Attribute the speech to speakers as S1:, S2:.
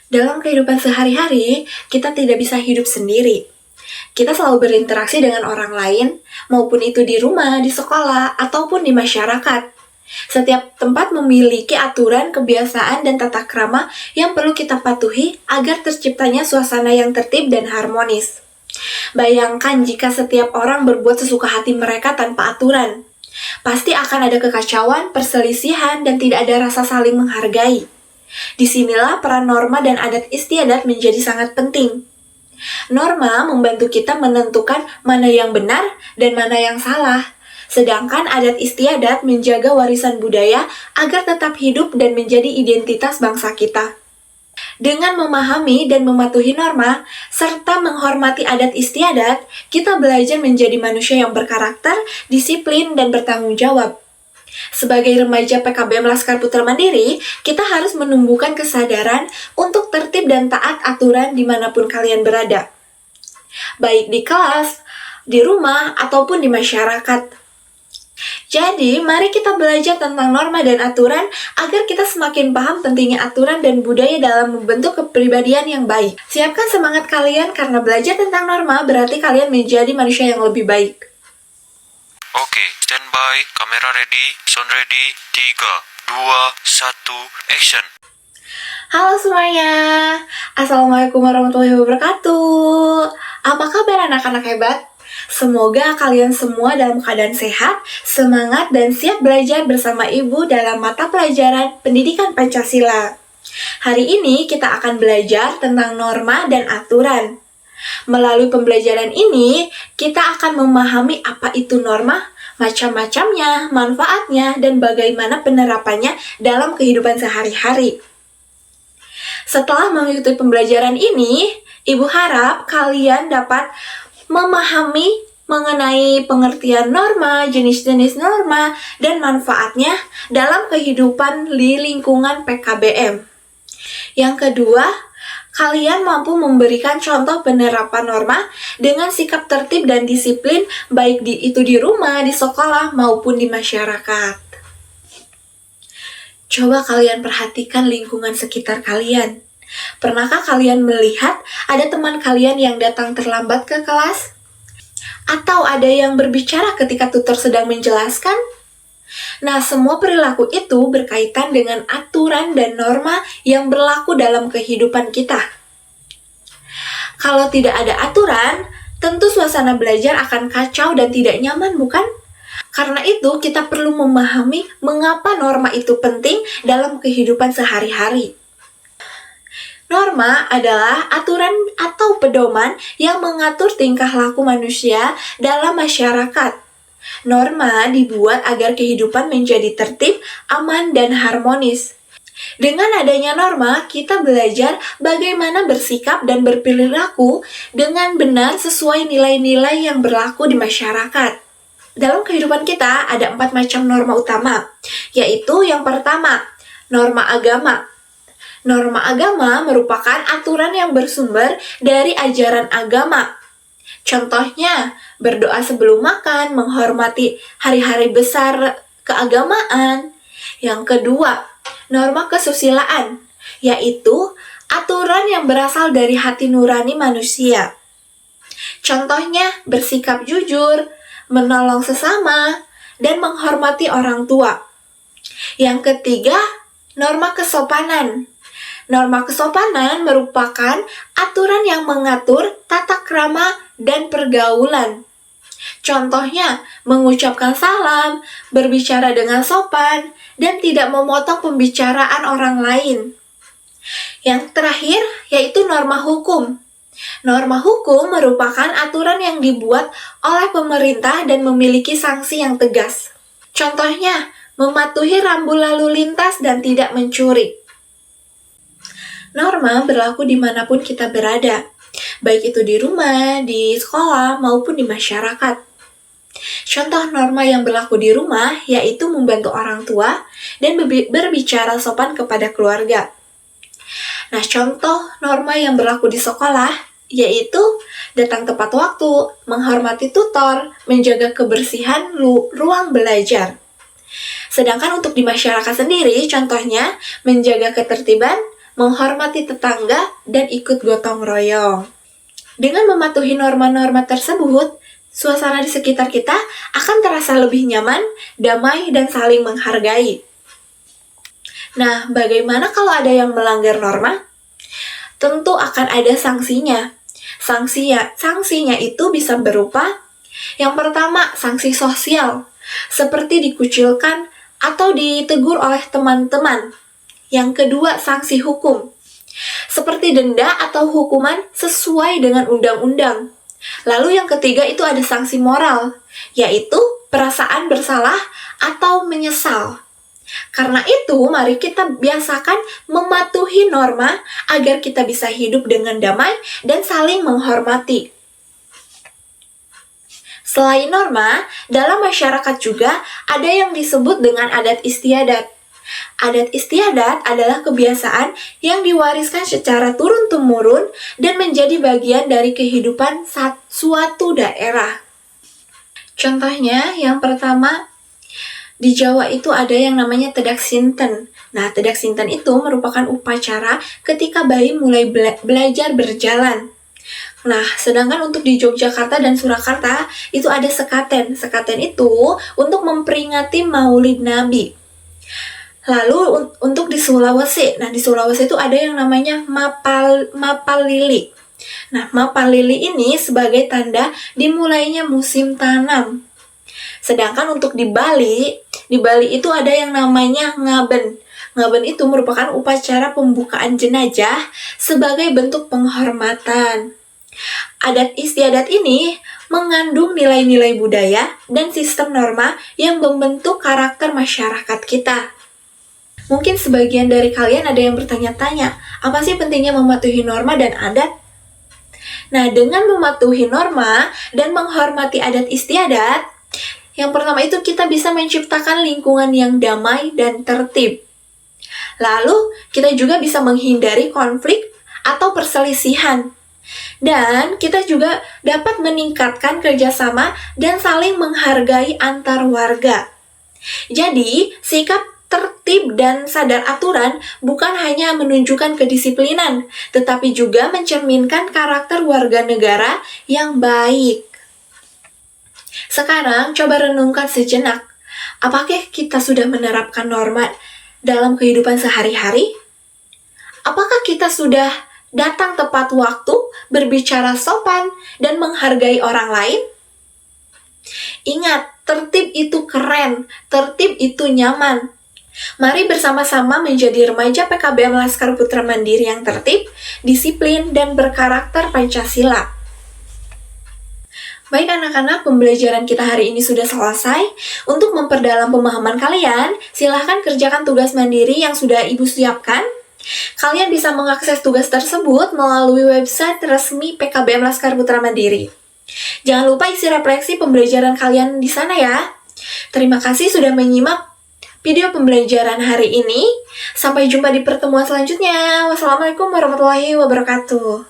S1: Dalam kehidupan sehari-hari, kita tidak bisa hidup sendiri. Kita selalu berinteraksi dengan orang lain, maupun itu di rumah, di sekolah, ataupun di masyarakat. Setiap tempat memiliki aturan, kebiasaan, dan tata krama yang perlu kita patuhi agar terciptanya suasana yang tertib dan harmonis. Bayangkan jika setiap orang berbuat sesuka hati mereka tanpa aturan. Pasti akan ada kekacauan, perselisihan, dan tidak ada rasa saling menghargai. Disinilah peran norma dan adat istiadat menjadi sangat penting. Norma membantu kita menentukan mana yang benar dan mana yang salah. Sedangkan adat istiadat menjaga warisan budaya agar tetap hidup dan menjadi identitas bangsa kita. Dengan memahami dan mematuhi norma, serta menghormati adat istiadat, kita belajar menjadi manusia yang berkarakter, disiplin, dan bertanggung jawab. Sebagai remaja PKBM Laskar Putra Mandiri, kita harus menumbuhkan kesadaran untuk tertib dan taat aturan dimanapun kalian berada. Baik di kelas, di rumah, ataupun di masyarakat. Jadi, mari kita belajar tentang norma dan aturan agar kita semakin paham pentingnya aturan dan budaya dalam membentuk kepribadian yang baik. Siapkan semangat kalian karena belajar tentang norma berarti kalian menjadi manusia yang lebih baik.
S2: Oke, standby, kamera ready, sound ready, 3, 2, 1, action.
S1: Halo semuanya, Assalamualaikum warahmatullahi wabarakatuh. Apa kabar anak-anak hebat? Semoga kalian semua dalam keadaan sehat, semangat, dan siap belajar bersama Ibu dalam mata pelajaran Pendidikan Pancasila. Hari ini kita akan belajar tentang norma dan aturan. Melalui pembelajaran ini, kita akan memahami apa itu norma, macam-macamnya, manfaatnya, dan bagaimana penerapannya dalam kehidupan sehari-hari. Setelah mengikuti pembelajaran ini, Ibu harap kalian dapat memahami mengenai pengertian norma, jenis-jenis norma, dan manfaatnya dalam kehidupan di lingkungan PKBM. Yang kedua, kalian mampu memberikan contoh penerapan norma dengan sikap tertib dan disiplin baik itu di rumah, di sekolah, maupun di masyarakat. Coba kalian perhatikan lingkungan sekitar kalian. Pernahkah kalian melihat ada teman kalian yang datang terlambat ke kelas? Atau ada yang berbicara ketika tutor sedang menjelaskan? Nah, semua perilaku itu berkaitan dengan aturan dan norma yang berlaku dalam kehidupan kita. Kalau tidak ada aturan, tentu suasana belajar akan kacau dan tidak nyaman, bukan? Karena itu, kita perlu memahami mengapa norma itu penting dalam kehidupan sehari-hari. Norma adalah aturan atau pedoman yang mengatur tingkah laku manusia dalam masyarakat. Norma dibuat agar kehidupan menjadi tertib, aman, dan harmonis. Dengan adanya norma, kita belajar bagaimana bersikap dan berperilaku dengan benar sesuai nilai-nilai yang berlaku di masyarakat. Dalam kehidupan kita ada 4 macam norma utama, yaitu yang pertama, norma agama. Norma agama merupakan aturan yang bersumber dari ajaran agama. Contohnya, berdoa sebelum makan, menghormati hari-hari besar keagamaan. Yang kedua, norma kesusilaan, yaitu aturan yang berasal dari hati nurani manusia. Contohnya, bersikap jujur, menolong sesama, dan menghormati orang tua. Yang ketiga, norma kesopanan. Norma kesopanan merupakan aturan yang mengatur tata krama dan pergaulan. Contohnya, mengucapkan salam, berbicara dengan sopan, dan tidak memotong pembicaraan orang lain. Yang terakhir, yaitu norma hukum. Norma hukum merupakan aturan yang dibuat oleh pemerintah dan memiliki sanksi yang tegas. Contohnya, mematuhi rambu lalu lintas dan tidak mencuri. Norma berlaku dimanapun kita berada, baik itu di rumah, di sekolah, maupun di masyarakat. Contoh norma yang berlaku di rumah yaitu membantu orang tua dan berbicara sopan kepada keluarga. Nah, contoh norma yang berlaku di sekolah yaitu datang tepat waktu, menghormati tutor, menjaga kebersihan ruang belajar. Sedangkan untuk di masyarakat sendiri, contohnya menjaga ketertiban, menghormati tetangga, dan ikut gotong royong. Dengan mematuhi norma-norma tersebut, suasana di sekitar kita akan terasa lebih nyaman, damai, dan saling menghargai. Nah, bagaimana kalau ada yang melanggar norma? Tentu akan ada sanksinya. Sanksinya itu bisa berupa yang pertama, sanksi sosial, seperti dikucilkan atau ditegur oleh teman-teman. Yang kedua, sanksi hukum, seperti denda atau hukuman sesuai dengan undang-undang. Lalu yang ketiga itu ada sanksi moral, yaitu perasaan bersalah atau menyesal. Karena itu, mari kita biasakan mematuhi norma agar kita bisa hidup dengan damai dan saling menghormati. Selain norma, dalam masyarakat juga ada yang disebut dengan adat istiadat. Adat istiadat adalah kebiasaan yang diwariskan secara turun-temurun dan menjadi bagian dari kehidupan suatu daerah. Contohnya, yang pertama, di Jawa itu ada yang namanya Tedak Sinten. Nah, Tedak Sinten itu merupakan upacara ketika bayi mulai belajar berjalan. Nah, sedangkan untuk di Yogyakarta dan Surakarta itu ada Sekaten. Sekaten itu untuk memperingati Maulid Nabi. Lalu untuk di Sulawesi, nah di Sulawesi itu ada yang namanya Mapalili. Nah, Mapalili ini sebagai tanda dimulainya musim tanam. Sedangkan untuk di Bali itu ada yang namanya Ngaben. Ngaben itu merupakan upacara pembukaan jenazah sebagai bentuk penghormatan. Adat istiadat ini mengandung nilai-nilai budaya dan sistem norma yang membentuk karakter masyarakat kita. Mungkin sebagian dari kalian ada yang bertanya-tanya, apa sih pentingnya mematuhi norma dan adat? Nah, dengan mematuhi norma dan menghormati adat istiadat, yang pertama itu kita bisa menciptakan lingkungan yang damai dan tertib. Lalu, kita juga bisa menghindari konflik atau perselisihan. Dan kita juga dapat meningkatkan kerjasama dan saling menghargai antar warga. Jadi, sikap tertib dan sadar aturan bukan hanya menunjukkan kedisiplinan, tetapi juga mencerminkan karakter warga negara yang baik. Sekarang, coba renungkan sejenak. Apakah kita sudah menerapkan norma dalam kehidupan sehari-hari? Apakah kita sudah datang tepat waktu, berbicara sopan, dan menghargai orang lain? Ingat, tertib itu keren, tertib itu nyaman. Mari bersama-sama menjadi remaja PKBM Laskar Putra Mandiri yang tertib, disiplin, dan berkarakter Pancasila. Baik anak-anak, pembelajaran kita hari ini sudah selesai. Untuk memperdalam pemahaman kalian, silahkan kerjakan tugas mandiri yang sudah Ibu siapkan. Kalian bisa mengakses tugas tersebut melalui website resmi PKBM Laskar Putra Mandiri. Jangan lupa isi refleksi pembelajaran kalian di sana ya. Terima kasih sudah menyimak video pembelajaran hari ini. Sampai jumpa di pertemuan selanjutnya. Wassalamualaikum warahmatullahi wabarakatuh.